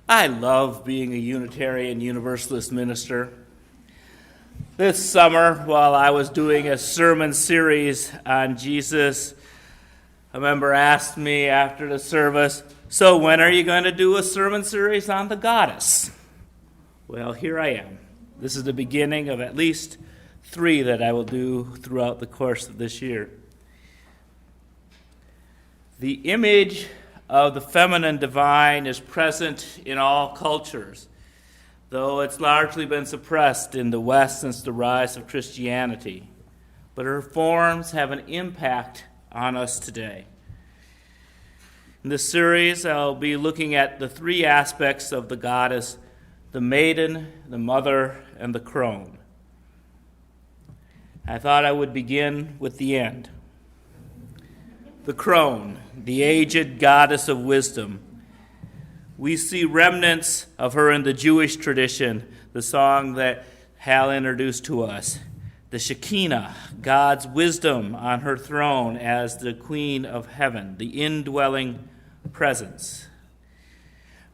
I love being a Unitarian Universalist minister. This summer, while I was doing a sermon series on Jesus, a member asked me after the service, "So when are you going to do a sermon series on the Goddess?" Well, here I am. This is the beginning of at least 3 that I will do throughout the course of this year. The image of the feminine divine is present in all cultures, though it's largely been suppressed in the West since the rise of Christianity. But her forms have an impact on us today. In this series, I'll be looking at the 3 aspects of the goddess: the maiden, the mother, and the crone. I thought I would begin with the end. The crone, the aged goddess of wisdom. We see remnants of her in the Jewish tradition, the song that Hal introduced to us. The Shekinah, God's wisdom on her throne as the Queen of Heaven, the indwelling presence.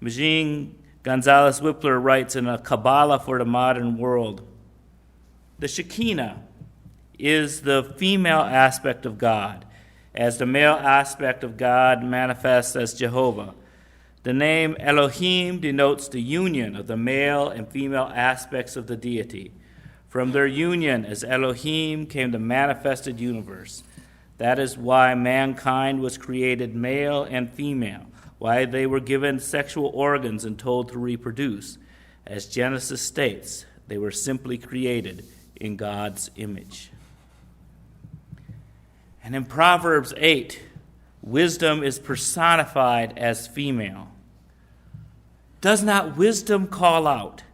Magin Gonzalez Whippler writes in A Kabbalah for the Modern World, the Shekinah is the female aspect of God, as the male aspect of God manifests as Jehovah. The name Elohim denotes the union of the male and female aspects of the deity. From their union as Elohim came the manifested universe. That is why mankind was created male and female, why they were given sexual organs and told to reproduce. As Genesis states, they were simply created in God's image. And in Proverbs 8, wisdom is personified as female. Does not wisdom call out?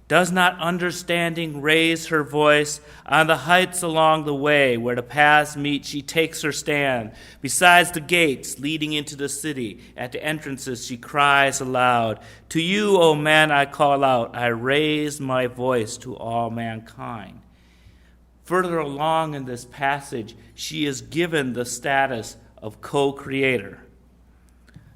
Does not understanding raise her voice? On the heights along the way where the paths meet, she takes her stand. Besides the gates leading into the city, at the entrances she cries aloud. To you, O man, I call out. I raise my voice to all mankind. Further along in this passage, she is given the status of co-creator.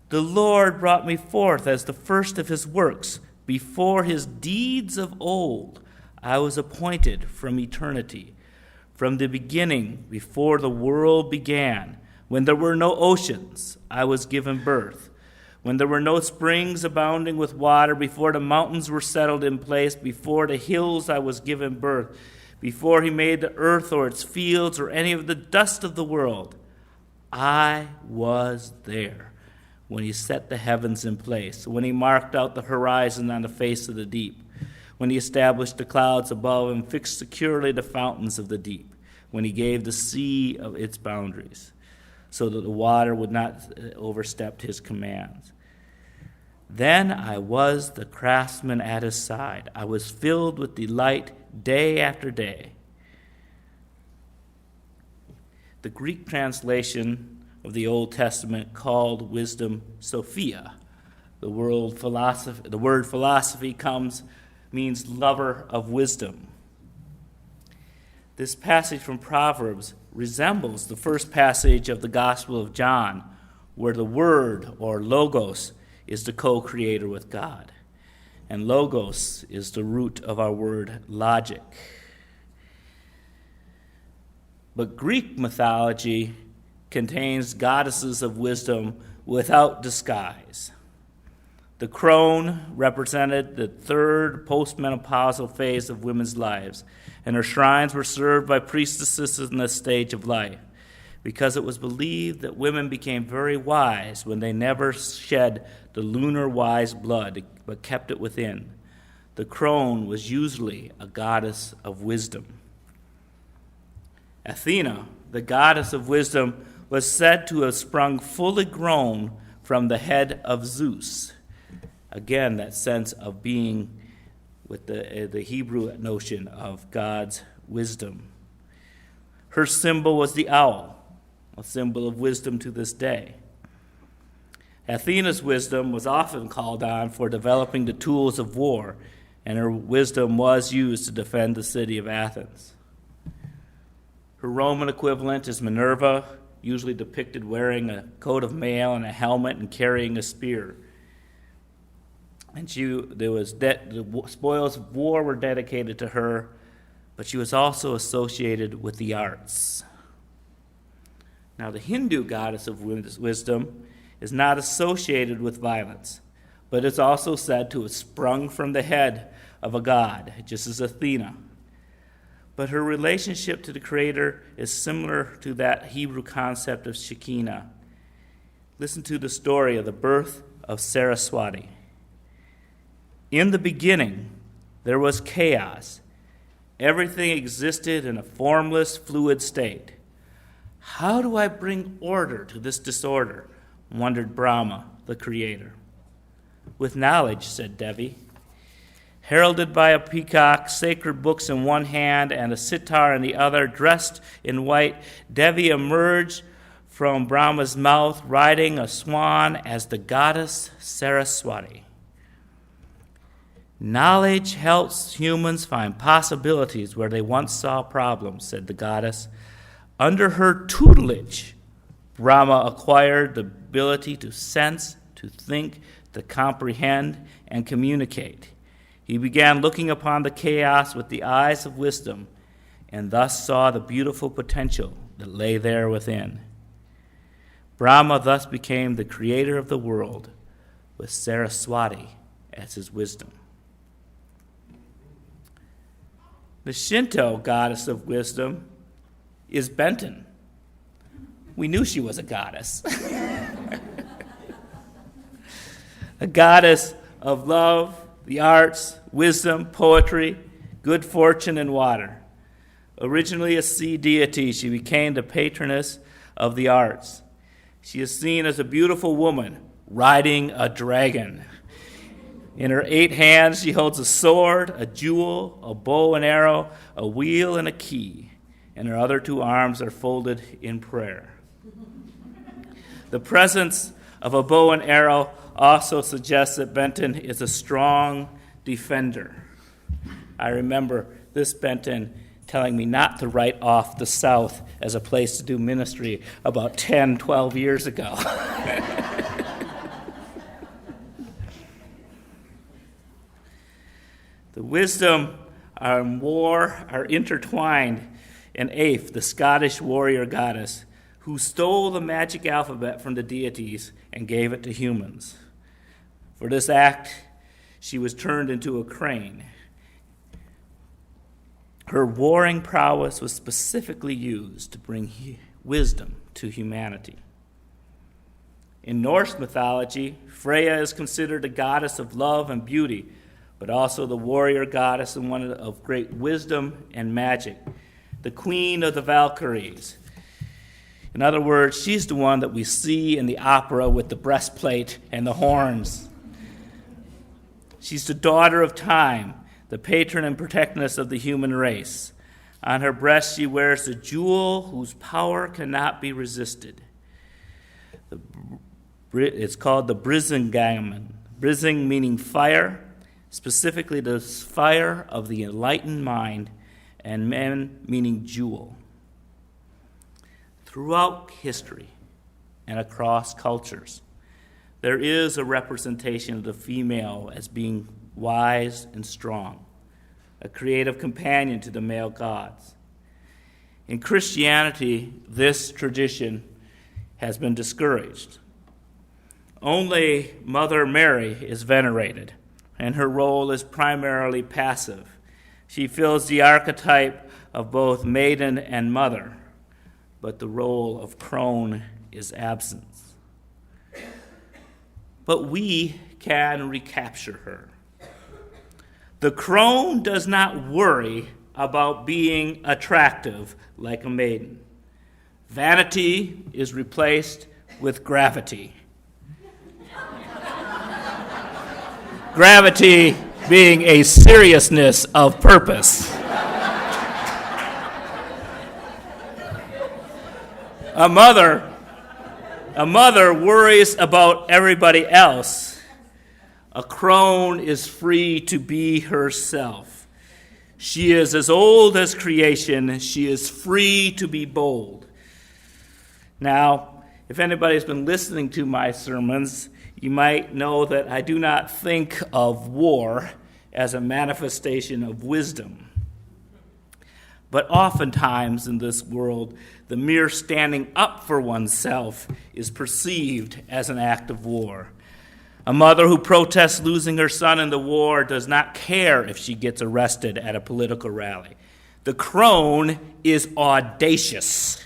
The Lord brought me forth as the first of his works. Before his deeds of old, I was appointed from eternity. From the beginning, before the world began, when there were no oceans, I was given birth. When there were no springs abounding with water, before the mountains were settled in place, before the hills I was given birth. Before he made the earth or its fields or any of the dust of the world, I was there. When he set the heavens in place, when he marked out the horizon on the face of the deep, when he established the clouds above and fixed securely the fountains of the deep, when he gave the sea of its boundaries, so that the water would not overstep his commands. Then I was the craftsman at his side. I was filled with delight day after day. The Greek translation of the Old Testament called wisdom Sophia. The word philosophy means lover of wisdom. This passage from Proverbs resembles the first passage of the Gospel of John, where the Word, or Logos, is the co-creator with God. And Logos is the root of our word logic. But Greek mythology contains goddesses of wisdom without disguise. The crone represented the 3rd postmenopausal phase of women's lives, and her shrines were served by priestesses in this stage of life, because it was believed that women became very wise when they never shed the lunar wise blood, but kept it within. The crone was usually a goddess of wisdom. Athena, the goddess of wisdom, was said to have sprung fully grown from the head of Zeus. Again, that sense of being with the Hebrew notion of God's wisdom. Her symbol was the owl, a symbol of wisdom to this day. Athena's wisdom was often called on for developing the tools of war, and her wisdom was used to defend the city of Athens. Her Roman equivalent is Minerva, usually depicted wearing a coat of mail and a helmet and carrying a spear. and the spoils of war were dedicated to her, but she was also associated with the arts. Now, the Hindu goddess of wisdom is not associated with violence, but is also said to have sprung from the head of a god, just as Athena. But her relationship to the Creator is similar to that Hebrew concept of Shekinah. Listen to the story of the birth of Saraswati. In the beginning, there was chaos. Everything existed in a formless, fluid state. How do I bring order to this disorder? Wondered Brahma, the Creator. With knowledge, said Devi. Heralded by a peacock, sacred books in one hand and a sitar in the other, dressed in white, Devi emerged from Brahma's mouth, riding a swan as the goddess Saraswati. Knowledge helps humans find possibilities where they once saw problems, said the goddess. Under her tutelage, Brahma acquired the ability to sense, to think, to comprehend, and communicate. He began looking upon the chaos with the eyes of wisdom, and thus saw the beautiful potential that lay there within. Brahma thus became the creator of the world, with Saraswati as his wisdom. The Shinto goddess of wisdom is Benton. We knew she was a goddess. A goddess of love, the arts, wisdom, poetry, good fortune, and water. Originally a sea deity, she became the patroness of the arts. She is seen as a beautiful woman riding a dragon. In her 8 hands, she holds a sword, a jewel, a bow and arrow, a wheel, and a key. And her other 2 arms are folded in prayer. The presence of a bow and arrow also suggests that Benton is a strong defender. I remember this Benton telling me not to write off the South as a place to do ministry about 10, 12 years ago. The wisdom and war are intertwined in Aif, the Scottish warrior goddess, who stole the magic alphabet from the deities and gave it to humans. For this act, she was turned into a crane. Her warring prowess was specifically used to bring wisdom to humanity. In Norse mythology, Freya is considered a goddess of love and beauty, but also the warrior goddess and one of great wisdom and magic, the queen of the Valkyries. In other words, she's the one that we see in the opera with the breastplate and the horns. She's the daughter of time, the patron and protectress of the human race. On her breast she wears a jewel whose power cannot be resisted. It's called the Brisingamen. Brising meaning fire, specifically the fire of the enlightened mind, and men meaning jewel. Throughout history and across cultures, there is a representation of the female as being wise and strong, a creative companion to the male gods. In Christianity, this tradition has been discouraged. Only Mother Mary is venerated, and her role is primarily passive. She fills the archetype of both maiden and mother, but the role of crone is absent. But we can recapture her. The crone does not worry about being attractive like a maiden. Vanity is replaced with gravity. Gravity being a seriousness of purpose. A mother worries about everybody else. A crone is free to be herself. She is as old as creation. She is free to be bold. Now, if anybody's been listening to my sermons, You might know that I do not think of war as a manifestation of wisdom. But oftentimes in this world, the mere standing up for oneself is perceived as an act of war. A mother who protests losing her son in the war does not care if she gets arrested at a political rally. The crone is audacious.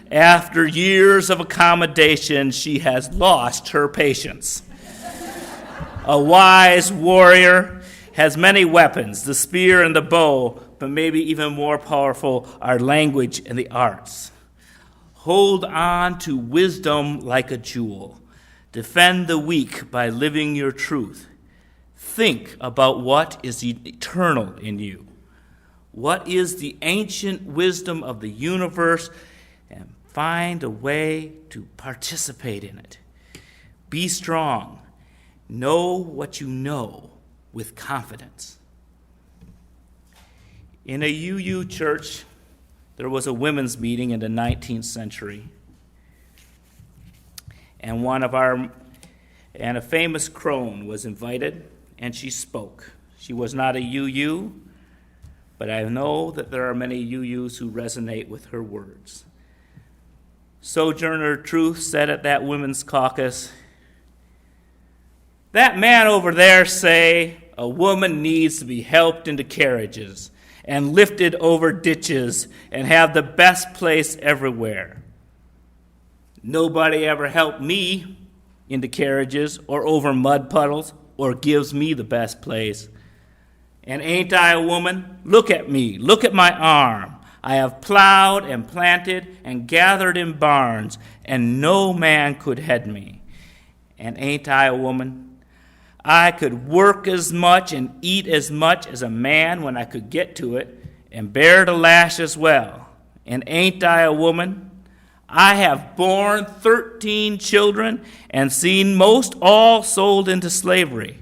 After years of accommodation, she has lost her patience. A wise warrior has many weapons, the spear and the bow, but maybe even more powerful are language and the arts. Hold on to wisdom like a jewel. Defend the weak by living your truth. Think about what is eternal in you. What is the ancient wisdom of the universe, and find a way to participate in it. Be strong. Know what you know with confidence. In a UU church, there was a women's meeting in the 19th century. And a famous crone was invited, and she spoke. She was not a UU, but I know that there are many UUs who resonate with her words. Sojourner Truth said at that women's caucus, "That man over there say a woman needs to be helped into carriages and lifted over ditches and have the best place everywhere. Nobody ever helped me into carriages or over mud puddles or gives me the best place. And ain't I a woman? Look at me. Look at my arm. I have plowed and planted and gathered in barns, and no man could head me. And ain't I a woman? I could work as much and eat as much as a man when I could get to it, and bear the lash as well. And ain't I a woman? I have borne 13 children and seen most all sold into slavery.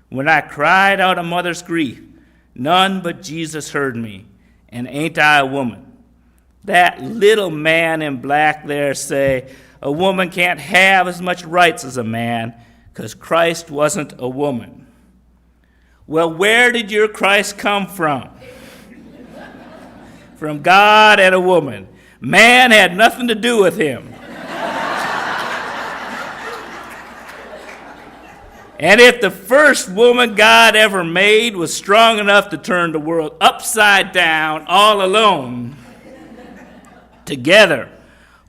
When I cried out a mother's grief, none but Jesus heard me. And ain't I a woman? That little man in black there say a woman can't have as much rights as a man because Christ wasn't a woman. Well, where did your Christ come from? From God and a woman. Man had nothing to do with him. And if the first woman God ever made was strong enough to turn the world upside down all alone, together,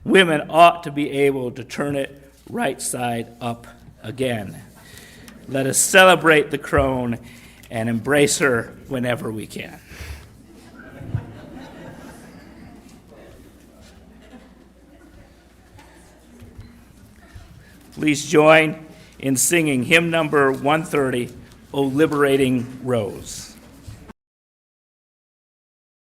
women ought to be able to turn it right side up again. Let us celebrate the crone and embrace her whenever we can. Please join in singing hymn number 130, O Liberating Rose.